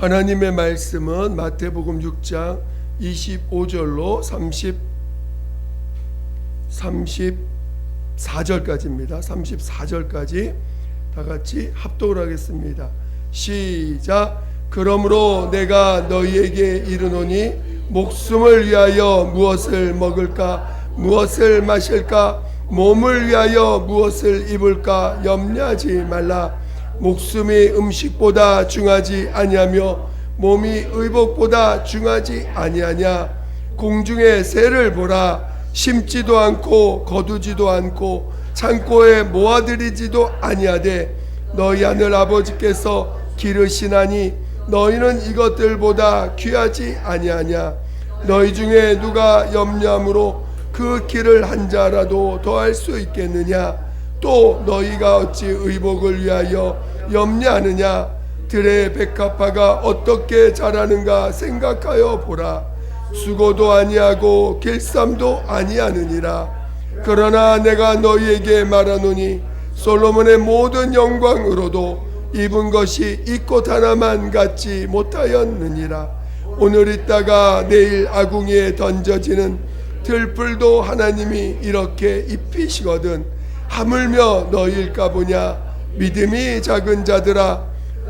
하나님의 말씀은 마태복음 6장 25절로 34절까지입니다. 34절까지 다 같이 합독을 하겠습니다. 시작. 그러므로 내가 너희에게 이르노니 목숨을 위하여 무엇을 먹을까 무엇을 마실까 몸을 위하여 무엇을 입을까 염려하지 말라. 목숨이 음식보다 중하지 아니하며 몸이 의복보다 중하지 아니하냐. 공중의 새를 보라. 심지도 않고 거두지도 않고 창고에 모아들이지도 아니하되 너희 하늘 아버지께서 기르시나니 너희는 이것들보다 귀하지 아니하냐. 너희 중에 누가 염려함으로 그 길을 한 자라도 더할 수 있겠느냐. 또 너희가 어찌 의복을 위하여 염려하느냐. 들의 백합화가 어떻게 자라는가 생각하여 보라. 수고도 아니하고 길쌈도 아니하느니라. 그러나 내가 너희에게 말하노니 솔로몬의 모든 영광으로도 입은 것이 이 꽃 하나만 갖지 못하였느니라. 오늘 있다가 내일 아궁이에 던져지는 들풀도 하나님이 이렇게 입히시거든 하물며 너희일까 보냐. 믿음이 작은 자들아,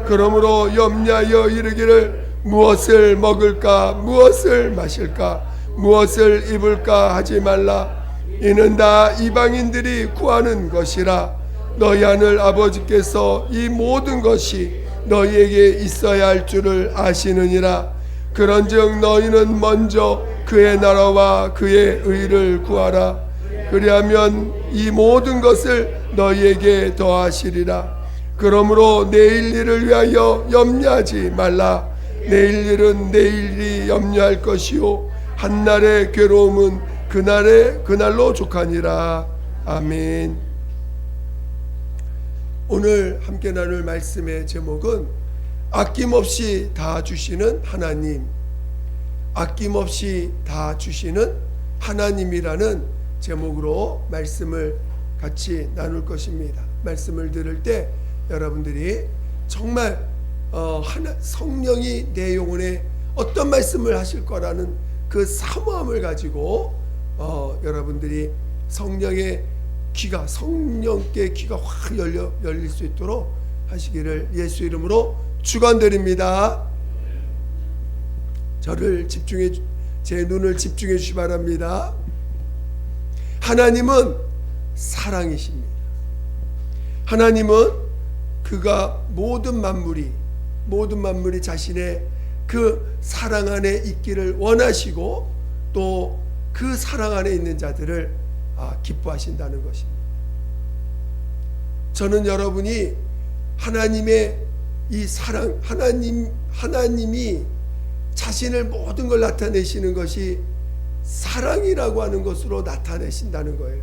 그러므로 염려하여 이르기를 무엇을 먹을까 무엇을 마실까 무엇을 입을까 하지 말라. 이는 다 이방인들이 구하는 것이라. 너희 하늘 아버지께서 이 모든 것이 너희에게 있어야 할 줄을 아시느니라. 그런즉 너희는 먼저 그의 나라와 그의 의를 구하라. 그리하면 이 모든 것을 너희에게 더하시리라. 그러므로 내일 일을 위하여 염려하지 말라. 내일 일은 내일이 염려할 것이요 한날의 괴로움은 그날로 족하니라. 아멘. 오늘 함께 나눌 말씀의 제목은 아낌없이 다 주시는 하나님, 아낌없이 다 주시는 하나님이라는 제목으로 말씀을 같이 나눌 것입니다. 말씀을 들을 때 여러분들이 정말 성령이 내 영혼에 어떤 말씀을 하실 거라는 그 사모함을 가지고 여러분들이 성령의 귀가, 성령께 귀가 확 열릴 수 있도록 하시기를 예수 이름으로 축원드립니다. 제 눈을 집중해 주시기 바랍니다. 하나님은 사랑이십니다. 하나님은 그가 모든 만물이 자신의 그 사랑 안에 있기를 원하시고 또 그 사랑 안에 있는 자들을 기뻐하신다는 것입니다. 저는 여러분이 하나님의 이 사랑, 하나님이 자신을 모든 걸 나타내시는 것이 사랑이라고 하는 것으로 나타내신다는 거예요.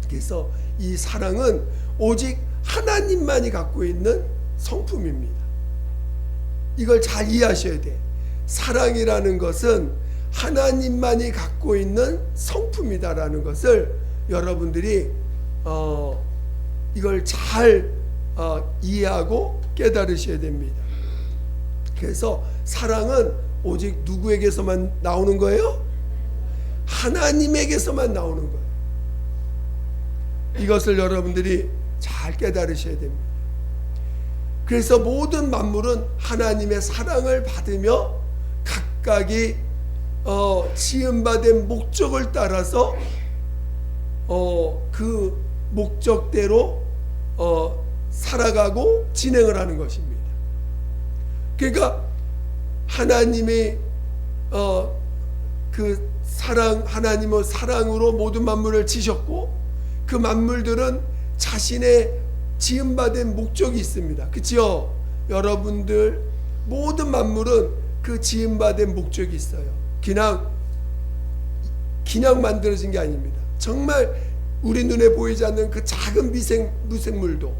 그래서 이 사랑은 오직 하나님만이 갖고 있는 성품입니다. 이걸 잘 이해하셔야 돼. 사랑이라는 것은 하나님만이 갖고 있는 성품이다라는 것을 여러분들이 이걸 잘 이해하고 깨달으셔야 됩니다. 그래서 사랑은 오직 누구에게서만 나오는 거예요? 하나님에게서만 나오는 거예요. 이것을 여러분들이 잘 깨달으셔야 됩니다. 그래서 모든 만물은 하나님의 사랑을 받으며 각각이 지음받은 목적을 따라서 그 목적대로 살아가고 진행을 하는 것입니다. 그러니까 하나님의 그 사랑, 하나님의 사랑으로 모든 만물을 지으셨고 그 만물들은 자신의 지음받은 목적이 있습니다. 그렇죠? 여러분들 모든 만물은 그 지음받은 목적이 있어요. 그냥 만들어진 게 아닙니다. 정말 우리 눈에 보이지 않는 그 작은 미생물도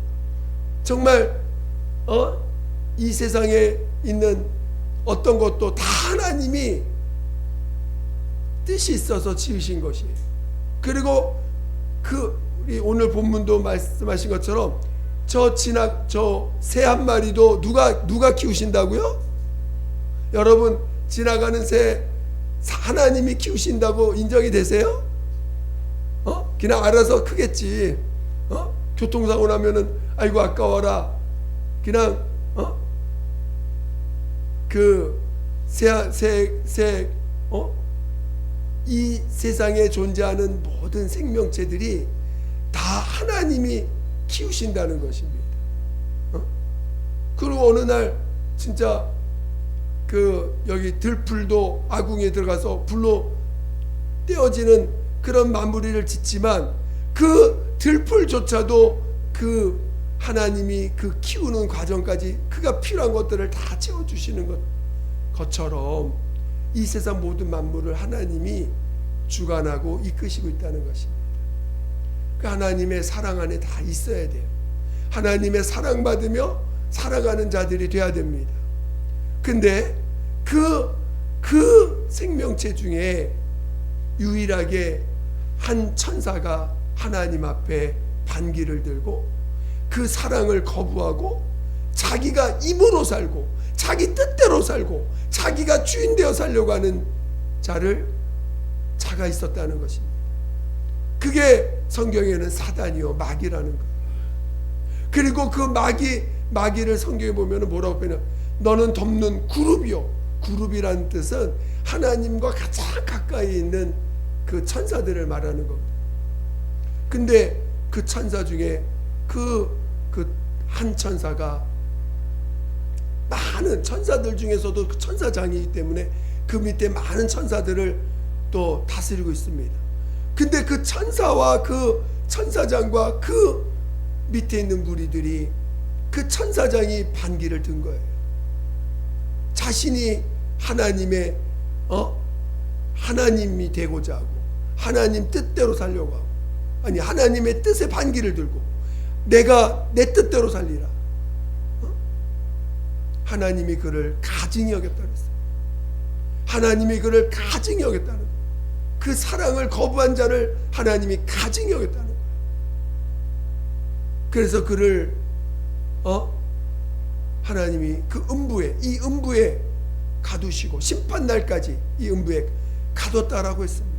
정말 이 세상에 있는 어떤 것도 다 하나님이 뜻이 있어서 지으신 것이에요. 그리고 우리 오늘 본문도 말씀하신 것처럼 저 새 한 마리도 누가 키우신다고요? 여러분, 지나가는 새 하나님이 키우신다고 인정이 되세요? 그냥 알아서 크겠지. 교통사고 나면은 아이고 아까워라. 그냥 이 세상에 존재하는 모든 생명체들이 다 하나님이 키우신다는 것입니다. 그리고 어느 날 진짜 여기 들풀도 아궁이에 들어가서 불로 떼어지는 그런 마무리를 짓지만 그 들풀조차도 그 하나님이 그 키우는 과정까지 그가 필요한 것들을 다 채워주시는 것처럼 이 세상 모든 만물을 하나님이 주관하고 이끄시고 있다는 것입니다. 그 하나님의 사랑 안에 다 있어야 돼요. 하나님의 사랑받으며 살아가는 자들이 돼야 됩니다. 근데 그 생명체 중에 유일하게 한 천사가 하나님 앞에 반기를 들고 그 사랑을 거부하고 자기가 힘으로 살고 자기 뜻대로 살고 자기가 주인 되어 살려고 하는 자가 있었다는 것입니다. 그게 성경에는 사단이요 마귀라는 거예요. 그리고 그 마귀를 성경에 보면 뭐라고 표현해요? 너는 덮는 그룹이요. 그룹이라는 뜻은 하나님과 가장 가까이 있는 그 천사들을 말하는 겁니다. 근데 그 천사 중에 그 한 천사가 많은 천사들 중에서도 그 천사장이기 때문에 그 밑에 많은 천사들을 또 다스리고 있습니다. 근데 그 천사와 그 천사장과 그 밑에 있는 무리들이 그 천사장이 반기를 든 거예요. 자신이 하나님의 하나님이 되고자 하고 하나님 뜻대로 살려고 하고 아니 하나님의 뜻에 반기를 들고 내가 내 뜻대로 살리라. 하나님이 그를 가증히 여겼다 그랬어요. 하나님이 그를 가증히 여겼다는 거예요. 그 사랑을 거부한 자를 하나님이 가증히 여겼다는 거예요. 그래서 그를 하나님이 그 이 음부에 가두시고 심판날까지 이 음부에 가뒀다라고 했습니다.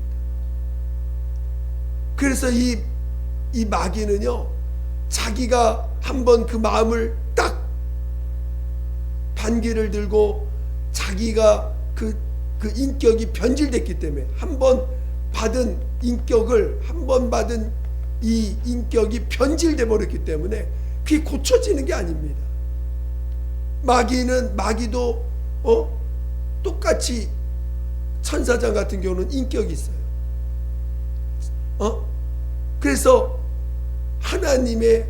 그래서 이 마귀는요 자기가 한번 그 마음을 딱 반기를 들고 자기가 그 인격이 변질됐기 때문에 한번 받은 이 인격이 변질돼 버렸기 때문에 그게 고쳐지는 게 아닙니다. 마귀도 똑같이 천사장 같은 경우는 인격이 있어요. 그래서 하나님의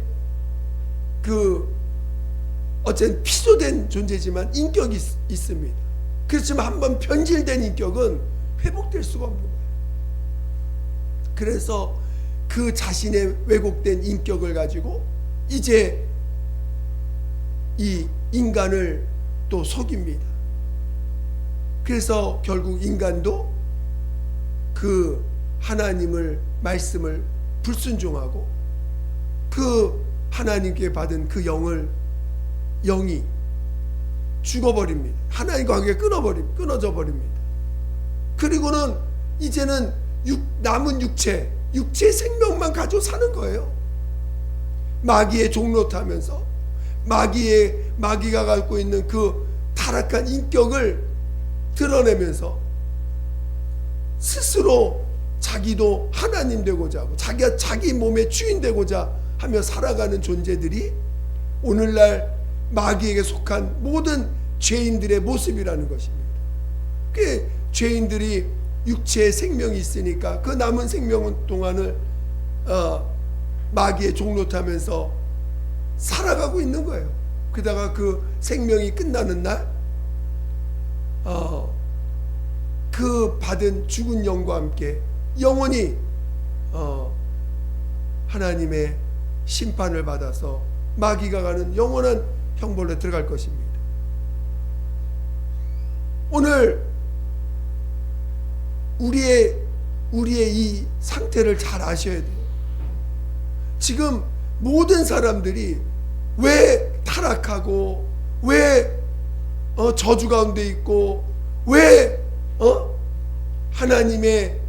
어쨌든 피조된 존재지만 인격이 있습니다. 그렇지만 한번 변질된 인격은 회복될 수가 없는 거예요. 그래서 그 자신의 왜곡된 인격을 가지고 이제 이 인간을 또 속입니다. 그래서 결국 인간도 그 하나님을 말씀을 불순종하고 그 하나님께 받은 그 영이 죽어버립니다. 하나님과 관계가 끊어져 버립니다. 그리고는 이제는 남은 육체 생명만 가지고 사는 거예요. 마귀의 종로 타면서 마귀가 갖고 있는 그 타락한 인격을 드러내면서 스스로 자기도 하나님 되고자 하고 자기가 자기 몸의 주인 되고자 하며 살아가는 존재들이 오늘날 마귀에게 속한 모든 죄인들의 모습이라는 것입니다. 그 죄인들이 육체의 생명이 있으니까 그 남은 생명 동안을 마귀의 종로 타면서 살아가고 있는 거예요. 그러다가 그 생명이 끝나는 날 그 받은 죽은 영과 함께 영원히 하나님의 심판을 받아서 마귀가 가는 영원한 형벌로 들어갈 것입니다. 오늘 우리의 이 상태를 잘 아셔야 돼요. 지금 모든 사람들이 왜 타락하고 왜 저주 가운데 있고 왜 하나님의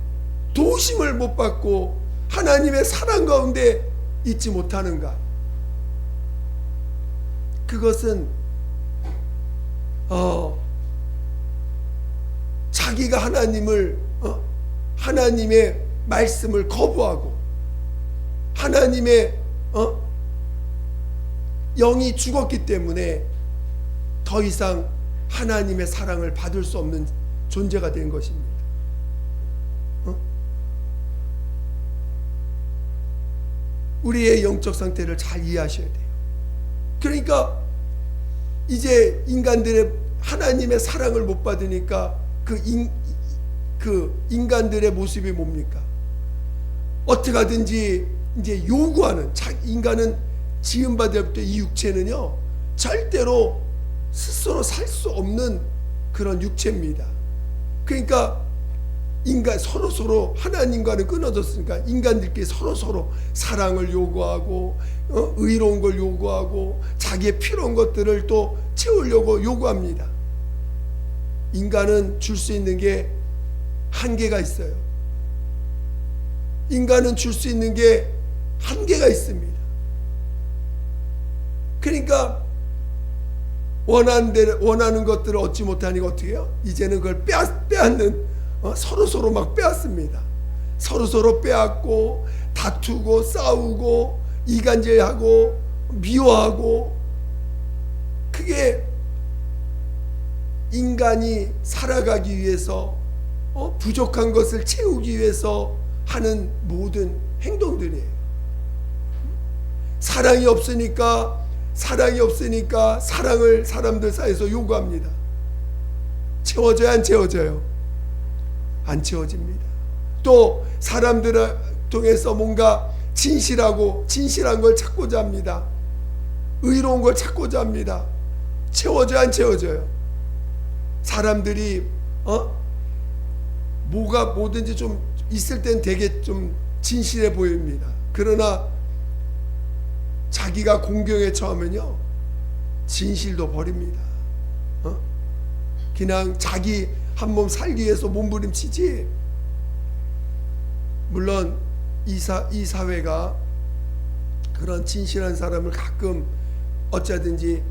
도우심을 못 받고 하나님의 사랑 가운데 있지 못하는가? 그것은 자기가 하나님의 말씀을 거부하고 하나님의 영이 죽었기 때문에 더 이상 하나님의 사랑을 받을 수 없는 존재가 된 것입니다. 우리의 영적 상태를 잘 이해하셔야 돼요. 그러니까 이제 인간들의 하나님의 사랑을 못 받으니까 그 인간들의 모습이 뭡니까? 어떻게 하든지 이제 요구하는, 인간은 지음받을 때 이 육체는요 절대로 스스로 살 수 없는 그런 육체입니다. 그러니까 인간 서로 하나님과는 끊어졌으니까 인간들끼리 서로 사랑을 요구하고 의로운 걸 요구하고 자기의 필요한 것들을 또 채우려고 요구합니다. 인간은 줄 수 있는 게 한계가 있어요. 인간은 줄 수 있는 게 한계가 있습니다. 그러니까 원하는 것들을 얻지 못하니까 어떻게 해요? 이제는 그걸 빼앗는 서로 막 빼앗습니다. 서로 빼앗고 다투고 싸우고 이간질하고 미워하고, 그게 인간이 살아가기 위해서 부족한 것을 채우기 위해서 하는 모든 행동들이에요. 사랑이 없으니까 사랑을 사람들 사이에서 요구합니다. 채워져야 안 채워져요? 안 채워집니다. 또 사람들을 통해서 뭔가 진실한 걸 찾고자 합니다. 의로운 걸 찾고자 합니다. 채워져야 안 채워져요? 사람들이 뭐든지 좀 있을 땐 되게 좀 진실해 보입니다. 그러나 자기가 공경에 처하면요 진실도 버립니다. 그냥 자기 한 몸 살기 위해서 몸부림치지. 물론 이 사회가 그런 진실한 사람을 가끔 어쩌든지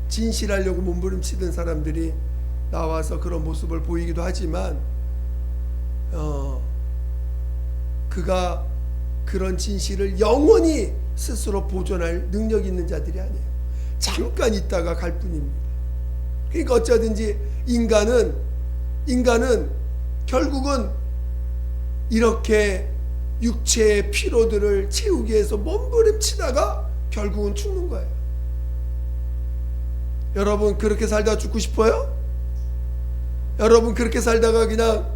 진실하려고 몸부림치던 사람들이 나와서 그런 모습을 보이기도 하지만 그가 그런 진실을 영원히 스스로 보존할 능력이 있는 자들이 아니에요. 잠깐 있다가 갈 뿐입니다. 그러니까 어쩌든지 인간은 결국은 이렇게 육체의 피로들을 채우기 위해서 몸부림치다가 결국은 죽는 거예요. 여러분 그렇게 살다가 죽고 싶어요? 여러분 그렇게 살다가 그냥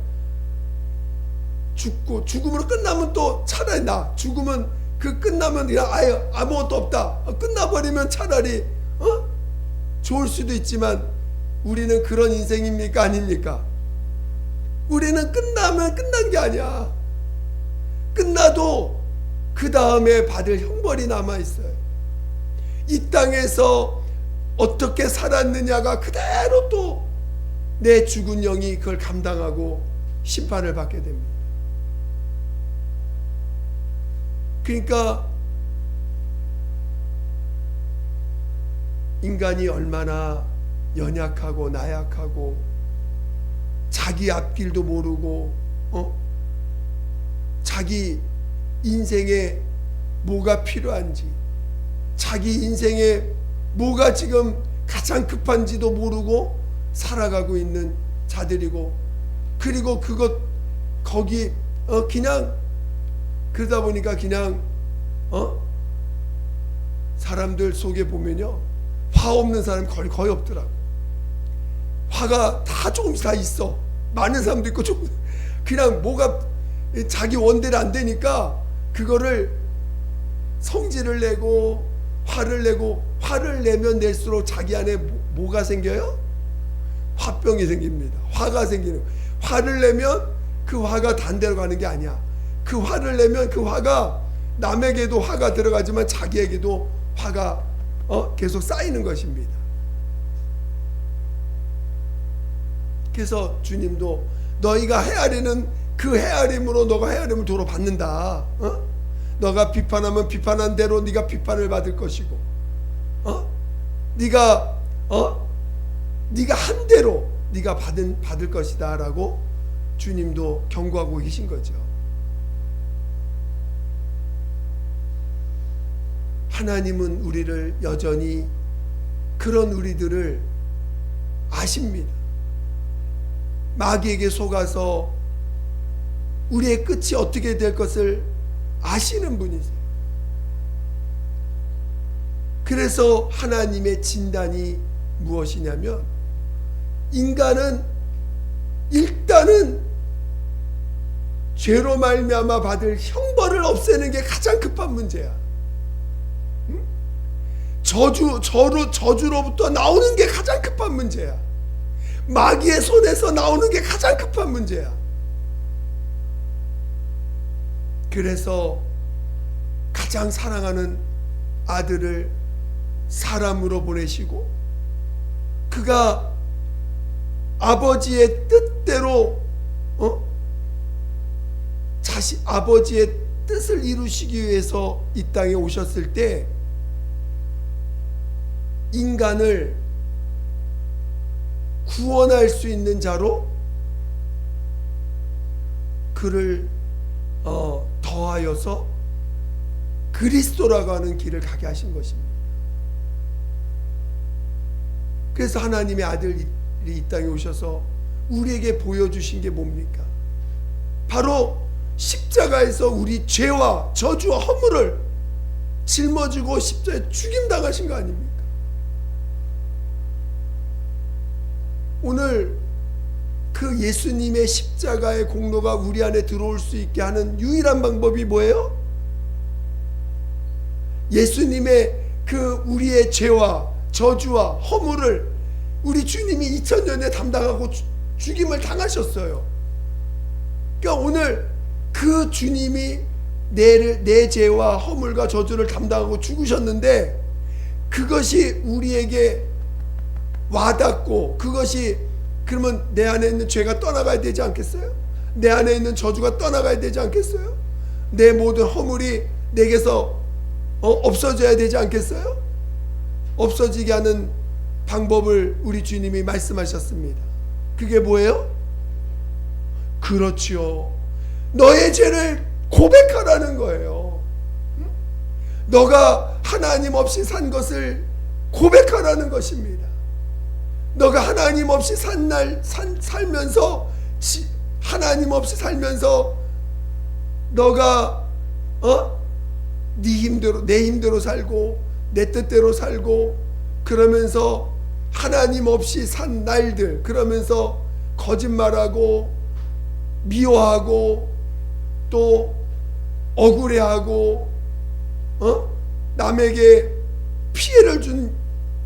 죽음으로 끝나면 또 차라리 죽으면 끝나면 그냥 아예 아무것도 없다, 끝나버리면 차라리 좋을 수도 있지만, 우리는 그런 인생입니까? 아닙니까? 우리는 끝나면 끝난 게 아니야. 끝나도 그 다음에 받을 형벌이 남아있어요. 이 땅에서 어떻게 살았느냐가 그대로 또 내 죽은 영이 그걸 감당하고 심판을 받게 됩니다. 그러니까 인간이 얼마나 연약하고 나약하고 자기 앞길도 모르고 자기 인생에 뭐가 필요한지, 자기 인생에 뭐가 지금 가장 급한지도 모르고 살아가고 있는 자들이고, 그리고 거기 그냥 그러다 보니까 그냥 사람들 속에 보면요 화 없는 사람이 거의 없더라고. 화가 다 조금씩 다 있어. 많은 사람도 있고 조금 그냥 뭐가 자기 원대로 안 되니까 그거를 성질을 내고 화를 내면 낼수록 자기 안에 뭐가 생겨요? 화병이 생깁니다. 화가 생기는. 화를 내면 그 화가 단 데로 가는 게 아니야. 그 화를 내면 그 화가 남에게도 화가 들어가지만 자기에게도 화가 계속 쌓이는 것입니다. 그래서 주님도 너희가 헤아리는 그 헤아림으로 너가 헤아림을 도로 받는다. 너가 비판하면 비판한 대로 네가 비판을 받을 것이고, 네가 한 대로 네가 받을 것이다라고 주님도 경고하고 계신 거죠. 하나님은 우리를 여전히 그런 우리들을 아십니다. 마귀에게 속아서 우리의 끝이 어떻게 될 것을 아시는 분이세요. 그래서 하나님의 진단이 무엇이냐면, 인간은 일단은 죄로 말미암아 받을 형벌을 없애는 게 가장 급한 문제야. 저주로부터 나오는 게 가장 급한 문제야. 마귀의 손에서 나오는 게 가장 급한 문제야. 그래서 가장 사랑하는 아들을 사람으로 보내시고, 그가 아버지의 뜻대로 아버지의 뜻을 이루시기 위해서 이 땅에 오셨을 때 인간을 구원할 수 있는 자로 그를 더하여서 그리스도라고 하는 길을 가게 하신 것입니다. 그래서 하나님의 아들이 이 땅에 오셔서 우리에게 보여주신 게 뭡니까? 바로 십자가에서 우리 죄와 저주와 허물을 짊어지고 십자가에 죽임당하신 거 아닙니까? 오늘 그 예수님의 십자가의 공로가 우리 안에 들어올 수 있게 하는 유일한 방법이 뭐예요? 예수님의 그 우리의 죄와 저주와 허물을 우리 주님이 2000년에 담당하고 죽임을 당하셨어요. 그러니까 오늘 그 주님이 내 죄와 허물과 저주를 담당하고 죽으셨는데, 그것이 우리에게 와닿고, 그것이 그러면 내 안에 있는 죄가 떠나가야 되지 않겠어요? 내 안에 있는 저주가 떠나가야 되지 않겠어요? 내 모든 허물이 내게서 없어져야 되지 않겠어요? 없어지게 하는 방법을 우리 주님이 말씀하셨습니다. 그게 뭐예요? 그렇지요. 너의 죄를 고백하라는 거예요. 너가 하나님 없이 산 것을 고백하라는 것입니다. 너가 하나님 없이 살면서 하나님 없이 살면서 너가 네 힘대로 내 힘대로 살고 내 뜻대로 살고 그러면서 하나님 없이 산 날들, 그러면서 거짓말하고 미워하고 또 억울해하고 남에게 피해를 준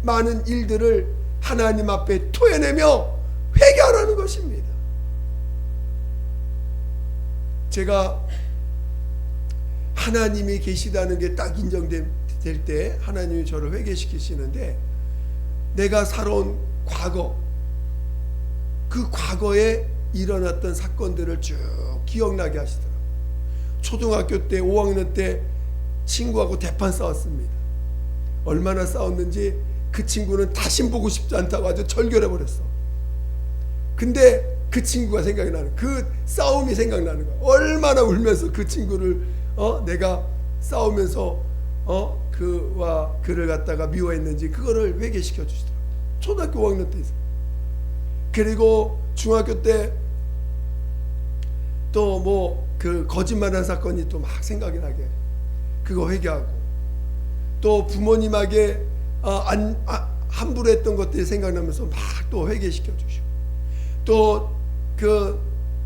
많은 일들을 하나님 앞에 토해내며 회개하라는 것입니다. 제가 하나님이 계시다는 게 딱 인정될 때 하나님이 저를 회개시키시는데, 내가 살아온 과거, 그 과거에 일어났던 사건들을 쭉 기억나게 하시더라고요. 초등학교 때 5학년 때 친구하고 대판 싸웠습니다. 얼마나 싸웠는지 그 친구는 다시 보고 싶지 않다고 아주 절결해버렸어. 근데 그 친구가 생각이 나는, 그 싸움이 생각나는 거야. 얼마나 울면서 그 친구를 내가 싸우면서 그와 그를 갖다가 미워했는지 그거를 회개시켜 주시더라고요. 초등학교 5학년 때 있어요. 그리고 중학교 때 또 뭐 그 거짓말한 사건이 또 막 생각이 나게 그거 회개하고, 또 부모님에게 함부로 했던 것들이 생각나면서 막 또 회개시켜 주시고, 또 그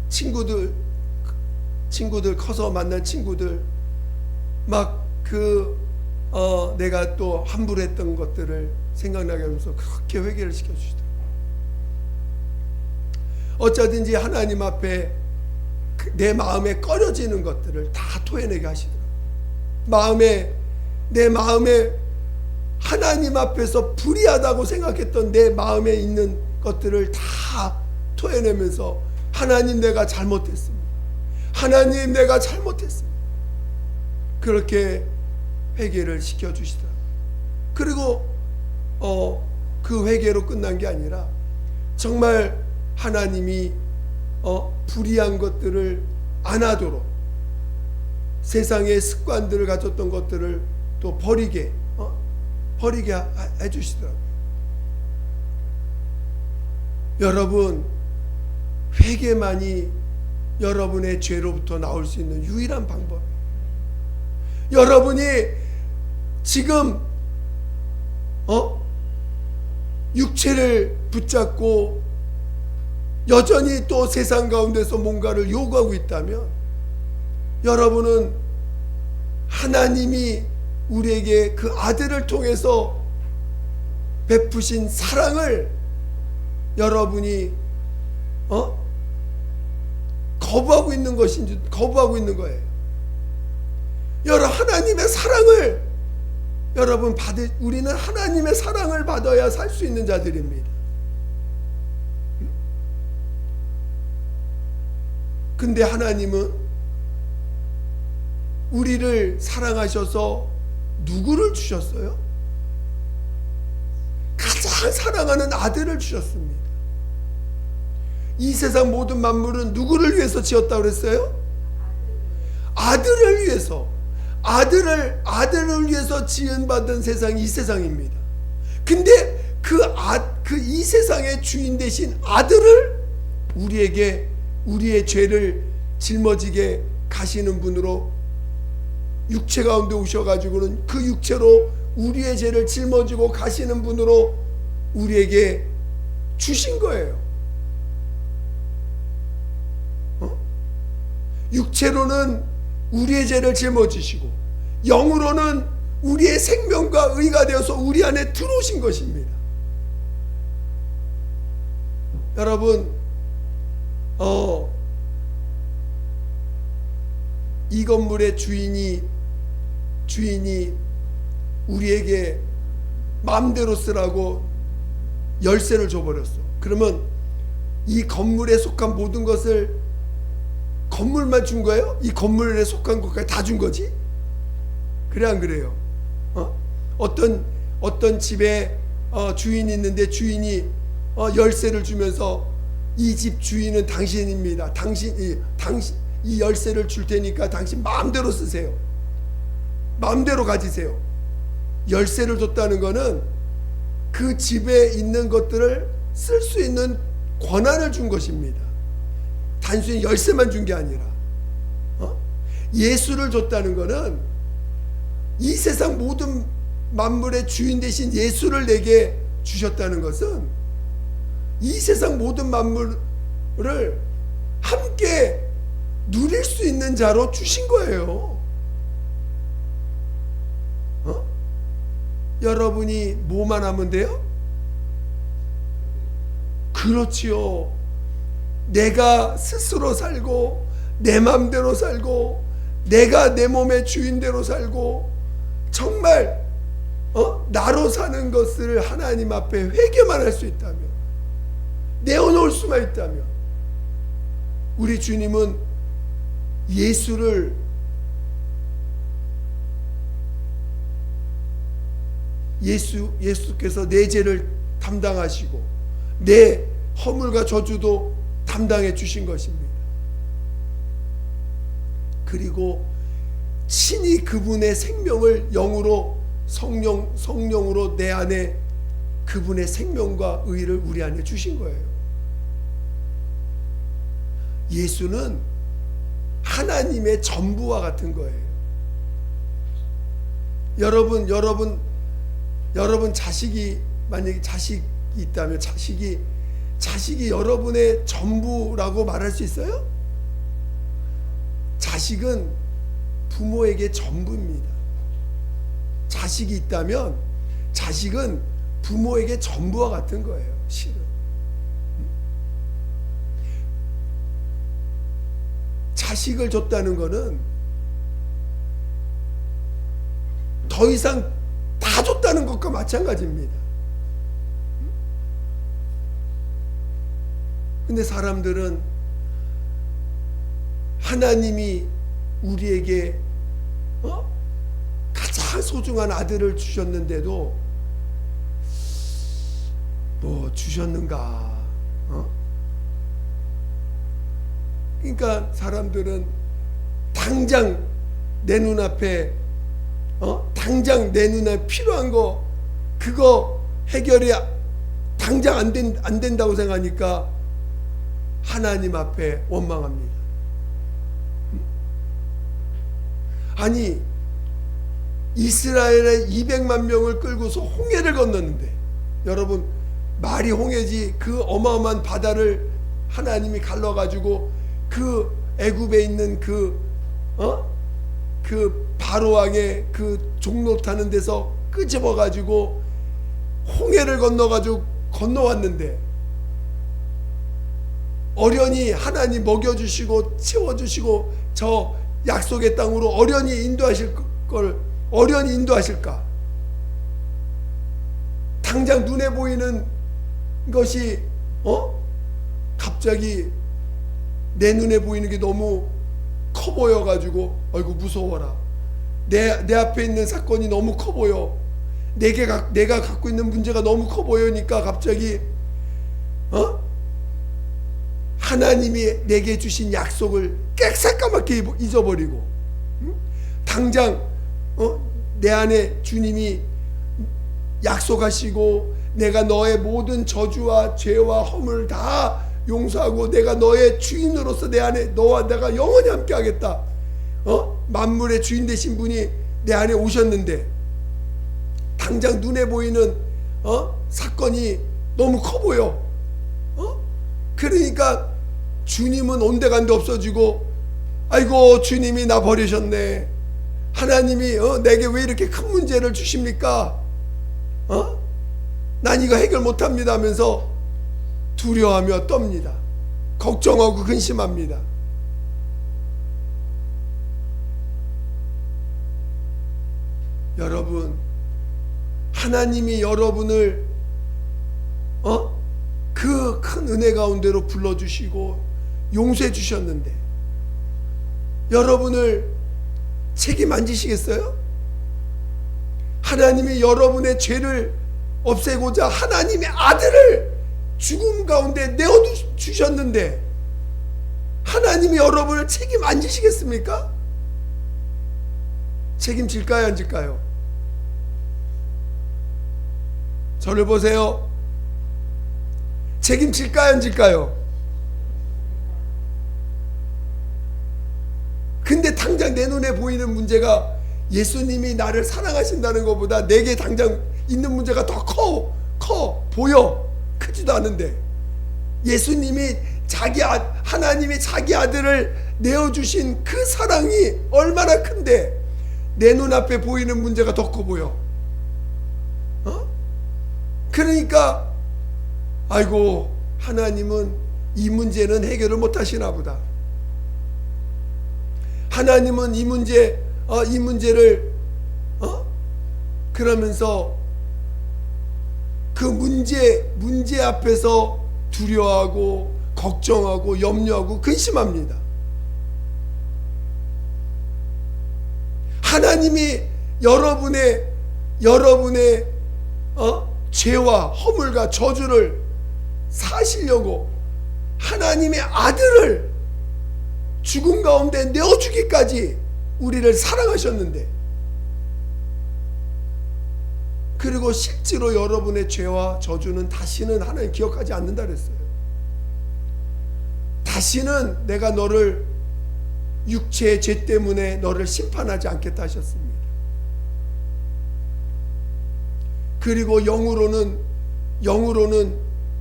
친구들 커서 만난 친구들 막 내가 또 함부로 했던 것들을 생각나게 하면서 그렇게 회개를 시켜주시더라고요. 어쩌든지 하나님 앞에 내 마음에 꺼려지는 것들을 다 토해내게 하시더라고요. 내 마음에 하나님 앞에서 불의하다고 생각했던 내 마음에 있는 것들을 다 토해내면서 하나님 내가 잘못했습니다. 하나님 내가 잘못했습니다. 그렇게 회개를 시켜주시더라고요. 그리고 그 회개로 끝난 게 아니라 정말 하나님이 불의한 것들을 안 하도록 세상의 습관들을 가졌던 것들을 또 버리게 해주시더라고요. 여러분, 회개만이 여러분의 죄로부터 나올 수 있는 유일한 방법이에요. 여러분이 지금 육체를 붙잡고 여전히 또 세상 가운데서 뭔가를 요구하고 있다면 여러분은 하나님이 우리에게 그 아들을 통해서 베푸신 사랑을 여러분이 거부하고 있는 것인지 거부하고 있는 거예요. 하나님의 사랑을 여러분 우리는 하나님의 사랑을 받아야 살 수 있는 자들입니다. 근데 하나님은 우리를 사랑하셔서 누구를 주셨어요? 가장 사랑하는 아들을 주셨습니다. 이 세상 모든 만물은 누구를 위해서 지었다고 그랬어요? 아들을 위해서. 아들을 위해서 지은받은 세상이 이 세상입니다. 근데 이 세상의 주인 되신 아들을 우리에게 우리의 죄를 짊어지게 가시는 분으로 육체 가운데 오셔가지고는 그 육체로 우리의 죄를 짊어지고 가시는 분으로 우리에게 주신 거예요. 육체로는 우리의 죄를 짊어지시고 영으로는 우리의 생명과 의가 되어서 우리 안에 들어오신 것입니다. 여러분, 이 건물의 주인이 우리에게 마음대로 쓰라고 열쇠를 줘버렸어. 그러면 이 건물에 속한 모든 것을 건물만 준 거예요? 이 건물에 속한 것까지 다 준 거지? 그래 안 그래요? 어떤 집에 주인이 있는데 주인이 열쇠를 주면서 이 집 주인은 당신입니다. 이 열쇠를 줄 테니까 당신 마음대로 쓰세요. 마음대로 가지세요. 열쇠를 줬다는 거는 그 집에 있는 것들을 쓸 수 있는 권한을 준 것입니다. 단순히 열쇠만 준 게 아니라 예수를 줬다는 것은 이 세상 모든 만물의 주인 되신 예수를 내게 주셨다는 것은 이 세상 모든 만물을 함께 누릴 수 있는 자로 주신 거예요. 여러분이 뭐만 하면 돼요? 그렇지요. 내가 스스로 살고 내 맘대로 살고 내가 내 몸의 주인대로 살고 정말 나로 사는 것을 하나님 앞에 회개만 할 수 있다면, 내어놓을 수만 있다면, 우리 주님은 예수께서 내 죄를 담당하시고 내 허물과 저주도 담당해 주신 것입니다. 그리고 친히 그분의 생명을 영으로 성령으로 내 안에 그분의 생명과 의를 우리 안에 주신 거예요. 예수는 하나님의 전부와 같은 거예요. 여러분 자식이 만약에 자식이 있다면 자식이 여러분의 전부라고 말할 수 있어요? 자식은 부모에게 전부입니다. 자식이 있다면 자식은 부모에게 전부와 같은 거예요. 실은 자식을 줬다는 것은 더 이상 다 줬다는 살아가는 것과 마찬가지입니다. 근데 사람들은 하나님이 우리에게 가장 소중한 아들을 주셨는데도 뭐 주셨는가? 그러니까 사람들은 당장 내 눈앞에 당장 내 눈에 필요한 거 그거 해결이 당장 안 된다고 생각하니까 하나님 앞에 원망합니다. 아니 이스라엘의 200만 명을 끌고서 홍해를 건넜는데, 여러분 말이 홍해지 그 어마어마한 바다를 하나님이 갈라가지고 그 애굽에 있는 그 바로 왕의 그 종로 타는 데서 끄집어가지고 홍해를 건너왔는데 어련히 하나님 먹여주시고 채워주시고 저 약속의 땅으로 어련히 인도하실 걸 어련히 인도하실까? 당장 눈에 보이는 것이 갑자기 내 눈에 보이는 게 너무 커 보여가지고 아이고 무서워라. 내 앞에 있는 사건이 너무 커 보여. 내가 갖고 있는 문제가 너무 커 보이니까 갑자기 하나님이 내게 주신 약속을 깨끗하게 잊어버리고, 당장 내 안에 주님이 약속하시고 내가 너의 모든 저주와 죄와 허물을 다 용서하고 내가 너의 주인으로서 내 안에 너와 내가 영원히 함께 하겠다. 만물의 주인 되신 분이 내 안에 오셨는데 당장 눈에 보이는 사건이 너무 커 보여. 그러니까 주님은 온데간데 없어지고 아이고 주님이 나 버리셨네. 하나님이 내게 왜 이렇게 큰 문제를 주십니까? 난 이거 해결 못합니다 하면서 두려워하며 떱니다. 걱정하고 근심합니다. 여러분, 하나님이 여러분을 그 큰 은혜 가운데로 불러주시고 용서해 주셨는데 여러분을 책임 안 지시겠어요? 하나님이 여러분의 죄를 없애고자 하나님의 아들을 죽음 가운데 내어주셨는데 하나님이 여러분을 책임 안 지시겠습니까? 책임질까요 안 질까요? 저를 보세요. 책임질까요 안 질까요? 근데 당장 내 눈에 보이는 문제가 예수님이 나를 사랑하신다는 것보다 내게 당장 있는 문제가 더 커 보여. 크지도 않은데 예수님이 하나님이 자기 아들을 내어주신 그 사랑이 얼마나 큰데 내 눈앞에 보이는 문제가 더 커 보여. 그러니까 아이고 하나님은 이 문제는 해결을 못 하시나 보다. 하나님은 이 문제를 그러면서 그 문제 앞에서 두려워하고 걱정하고 염려하고 근심합니다. 하나님이 여러분의 죄와 허물과 저주를 사시려고 하나님의 아들을 죽음 가운데 내어주기까지 우리를 사랑하셨는데, 그리고 실제로 여러분의 죄와 저주는 다시는 하나님 기억하지 않는다 그랬어요. 다시는 내가 너를 육체의 죄 때문에 너를 심판하지 않겠다 하셨습니다. 그리고 영으로는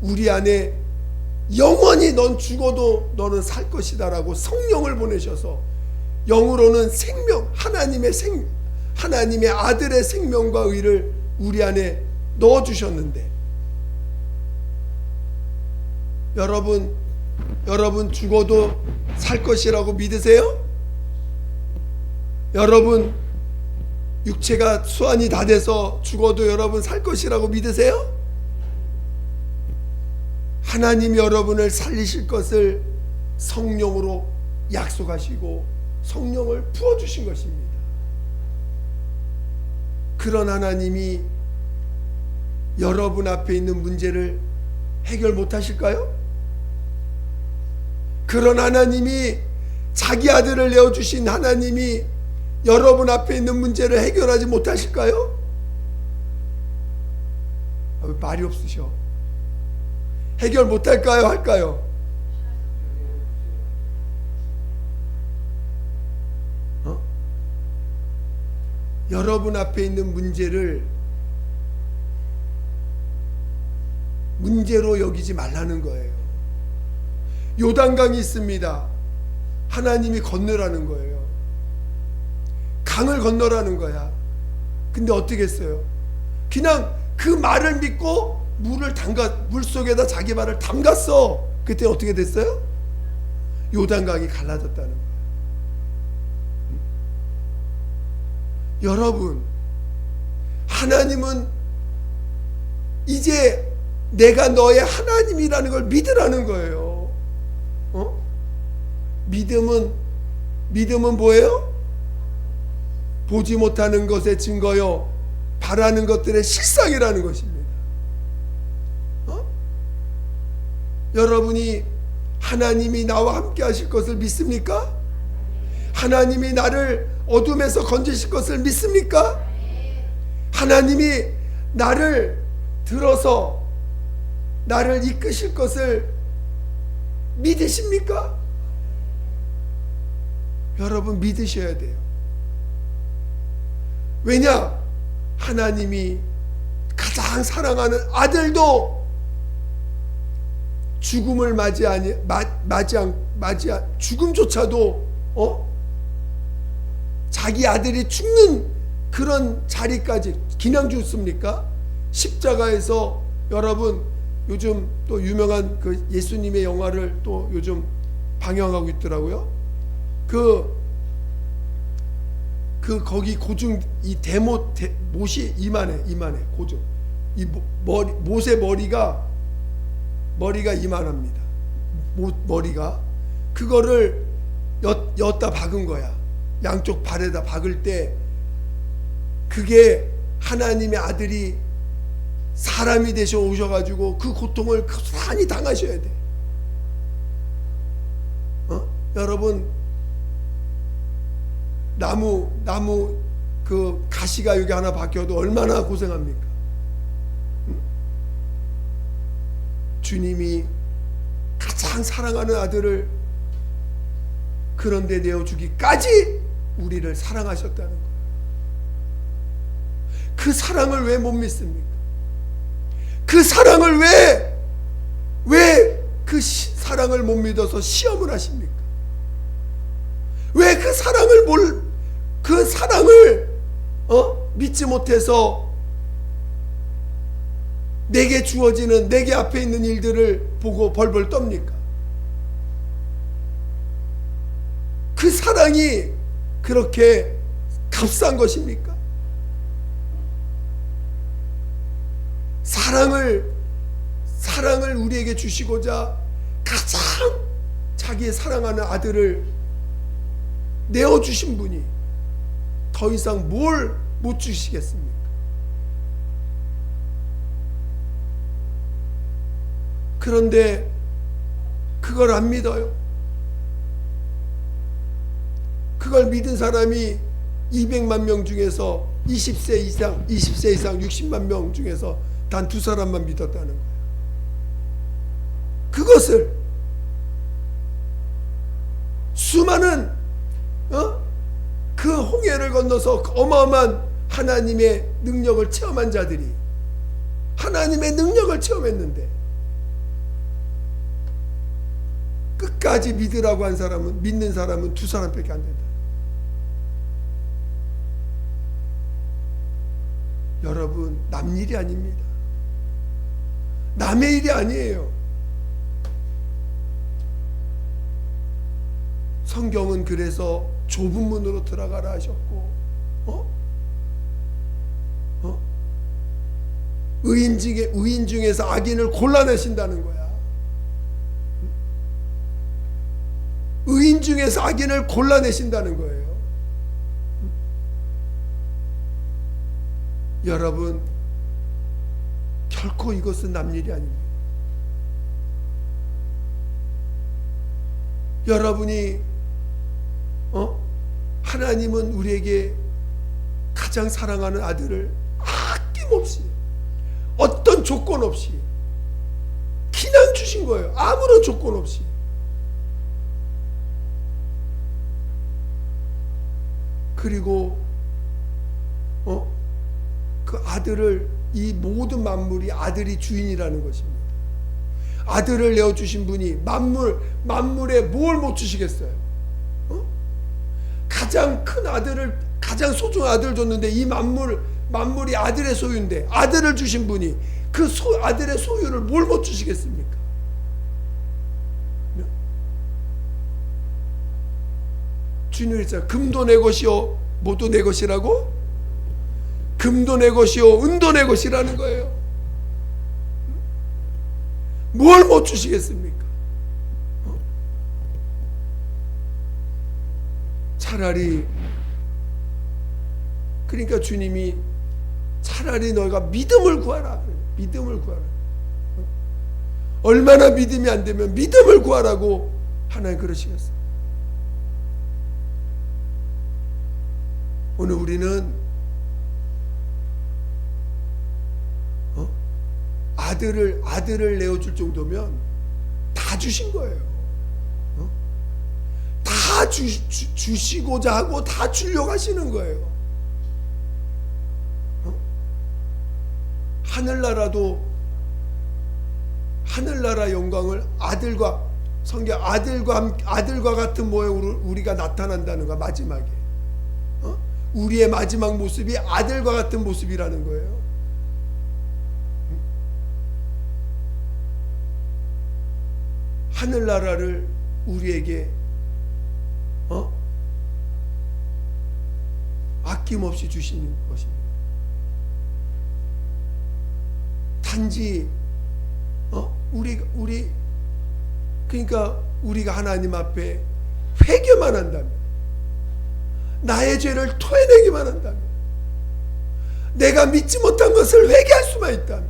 우리 안에 영원히 넌 죽어도 너는 살 것이다라고 성령을 보내셔서 영으로는 생명, 하나님의 아들의 생명과 의를 우리 안에 넣어주셨는데, 여러분 죽어도 살 것이라고 믿으세요? 여러분 육체가 수완이 다 돼서 죽어도 여러분 살 것이라고 믿으세요? 하나님 여러분을 살리실 것을 성령으로 약속하시고 성령을 부어주신 것입니다. 그런 하나님이 여러분 앞에 있는 문제를 해결 못하실까요? 그런 하나님이, 자기 아들을 내어주신 하나님이 여러분 앞에 있는 문제를 해결하지 못하실까요? 말이 없으셔. 해결 못할까요? 할까요? 여러분 앞에 있는 문제를 문제로 여기지 말라는 거예요. 요단강이 있습니다. 하나님이 건너라는 거예요. 강을 건너라는 거야. 근데 어떻게 했어요? 그냥 그 말을 믿고 물 속에다 자기 발을 담갔어. 그때 어떻게 됐어요? 요단강이 갈라졌다는 거예요. 여러분, 하나님은 이제 내가 너의 하나님이라는 걸 믿으라는 거예요. 믿음은 뭐예요? 보지 못하는 것의 증거요, 바라는 것들의 실상이라는 것입니다. 여러분이 하나님이 나와 함께 하실 것을 믿습니까? 하나님이 나를 어둠에서 건지실 것을 믿습니까? 하나님이 나를 들어서 나를 이끄실 것을 믿으십니까? 여러분, 믿으셔야 돼요. 왜냐? 하나님이 가장 사랑하는 아들도 죽음을 죽음조차도 자기 아들이 죽는 그런 자리까지 그냥 죽습니까? 십자가에서 여러분, 요즘 또 유명한 그 예수님의 영화를 또 요즘 방영하고 있더라고요. 거기 고중, 이 못이 이만해 고중. 이 못의 머리가 이만합니다. 머리가 그거를 엿다 박은 거야. 양쪽 발에다 박을 때 그게 하나님의 아들이 사람이 되셔 오셔가지고 그 고통을 고스란히 당하셔야 돼. 여러분, 나무 그 가시가 여기 하나 박혀도 얼마나 고생합니까? 주님이 가장 사랑하는 아들을 그런데 내어주기까지 우리를 사랑하셨다는 거예요. 그 사랑을 왜 못 믿습니까? 그 사랑을 왜 그 사랑을 못 믿어서 시험을 하십니까? 왜 그 사랑을 믿지 못해서 내게 주어지는, 내게 앞에 있는 일들을 보고 벌벌 떱니까? 그 사랑이 그렇게 값싼 것입니까? 사랑을 우리에게 주시고자 가장 자기의 사랑하는 아들을 내어주신 분이 더 이상 뭘 못 주시겠습니까? 그런데 그걸 안 믿어요. 그걸 믿은 사람이 200만 명 중에서 20세 이상 60만 명 중에서 단 2사람만 믿었다는 거예요. 그것을 수많은 그 홍해를 건너서 어마어마한 하나님의 능력을 체험한 자들이 하나님의 능력을 체험했는데 끝까지 믿으라고 한 사람은, 믿는 사람은 2사람밖에 안 된다. 여러분, 남 일이 아닙니다. 남의 일이 아니에요. 성경은 그래서 좁은 문으로 들어가라 하셨고, 의인 중에서 악인을 골라내신다는 거야. 의인 중에서 악인을 골라내신다는 거예요. 여러분, 결코 이것은 남 일이 아닙니다. 여러분이 하나님은 우리에게 가장 사랑하는 아들을 아낌없이 어떤 조건 없이 그냥 주신 거예요. 아무런 조건 없이. 그리고 그 아들을, 이 모든 만물이 아들이 주인이라는 것입니다. 아들을 내어주신 분이 만물에 뭘 못 주시겠어요? 가장 큰 아들을, 가장 소중한 아들을 줬는데 이 만물이 아들의 소유인데 아들을 주신 분이 그 아들의 소유를 뭘 못 주시겠습니까? 주님이 있잖아요. 금도 내 것이요 뭐도 내 것이라고? 금도 내 것이요 은도 내 것이라는 거예요. 뭘 못 주시겠습니까? 차라리, 그러니까 주님이 차라리 너희가 믿음을 구하라. 믿음을 구하라. 얼마나 믿음이 안 되면 믿음을 구하라고 하나님 그러시겠어요. 오늘 우리는 아들을 내어줄 정도면 다 주신 거예요. 다 주시고자 하고 다 주려고 하시는 거예요. 하늘나라 영광을 아들과 같은 모양으로 우리가 나타난다는 거. 마지막에 우리의 마지막 모습이 아들과 같은 모습이라는 거예요. 하늘나라를 우리에게 아낌없이 주시는 것입니다. 단지 그러니까 우리가 하나님 앞에 회개만 한다면, 나의 죄를 토해내기만 한다면, 내가 믿지 못한 것을 회개할 수만 있다면,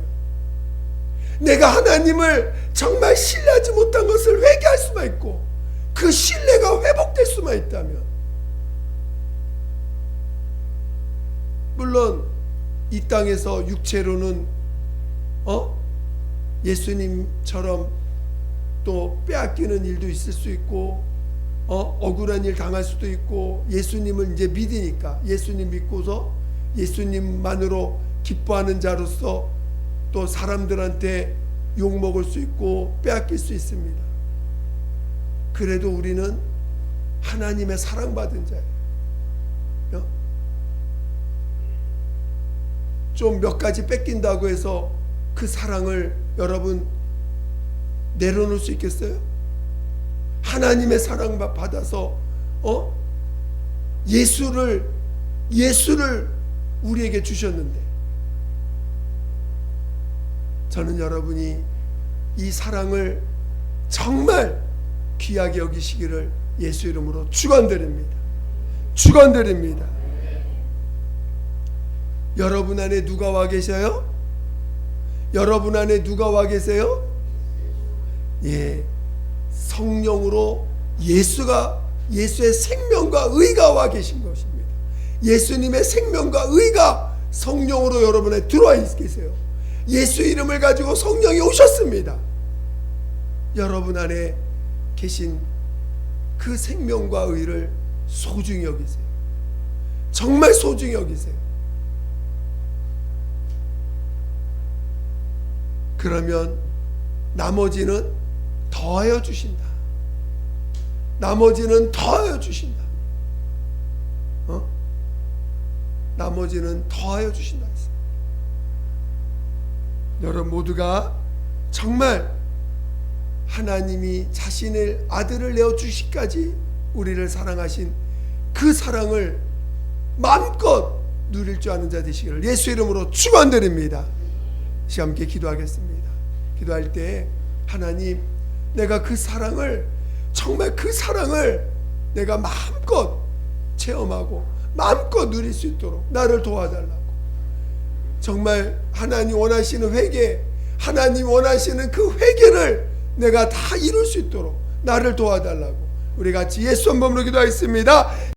내가 하나님을 정말 신뢰하지 못한 것을 회개할 수만 있고 그 신뢰가 회복될 수만 있다면, 물론 이 땅에서 육체로는 예수님처럼 또 빼앗기는 일도 있을 수 있고 억울한 일 당할 수도 있고, 예수님을 이제 믿으니까 예수님 믿고서 예수님만으로 기뻐하는 자로서 또 사람들한테 욕먹을 수 있고 빼앗길 수 있습니다. 그래도 우리는 하나님의 사랑받은 자예요. 좀 몇 가지 뺏긴다고 해서 그 사랑을 여러분 내려놓을 수 있겠어요? 하나님의 사랑 받아서 예수를 우리에게 주셨는데, 저는 여러분이 이 사랑을 정말 귀하게 여기시기를 예수 이름으로 축원드립니다. 축원드립니다. 여러분 안에 누가 와 계셔요? 여러분 안에 누가 와 계세요? 예, 성령으로 예수의 생명과 의가 와 계신 것입니다. 예수님의 생명과 의가 성령으로 여러분 안에 들어와 계세요. 예수 이름을 가지고 성령이 오셨습니다. 여러분 안에 계신 그 생명과 의를 소중히 여기세요. 정말 소중히 여기세요. 그러면 나머지는 더하여 주신다. 나머지는 더하여 주신다. 나머지는 더하여 주신다 했어요. 여러분 모두가 정말 하나님이 자신의 아들을 내어주시기까지 우리를 사랑하신 그 사랑을 마음껏 누릴 줄 아는 자 되시기를 예수 이름으로 축원드립니다. 함께 기도하겠습니다. 기도할 때 하나님, 내가 그 사랑을, 정말 그 사랑을 내가 마음껏 체험하고 마음껏 누릴 수 있도록 나를 도와달라고. 정말 하나님 원하시는 회개, 하나님 원하시는 그 회개를 내가 다 이룰 수 있도록 나를 도와달라고 우리 같이 예수 한 번으로 기도하겠습니다.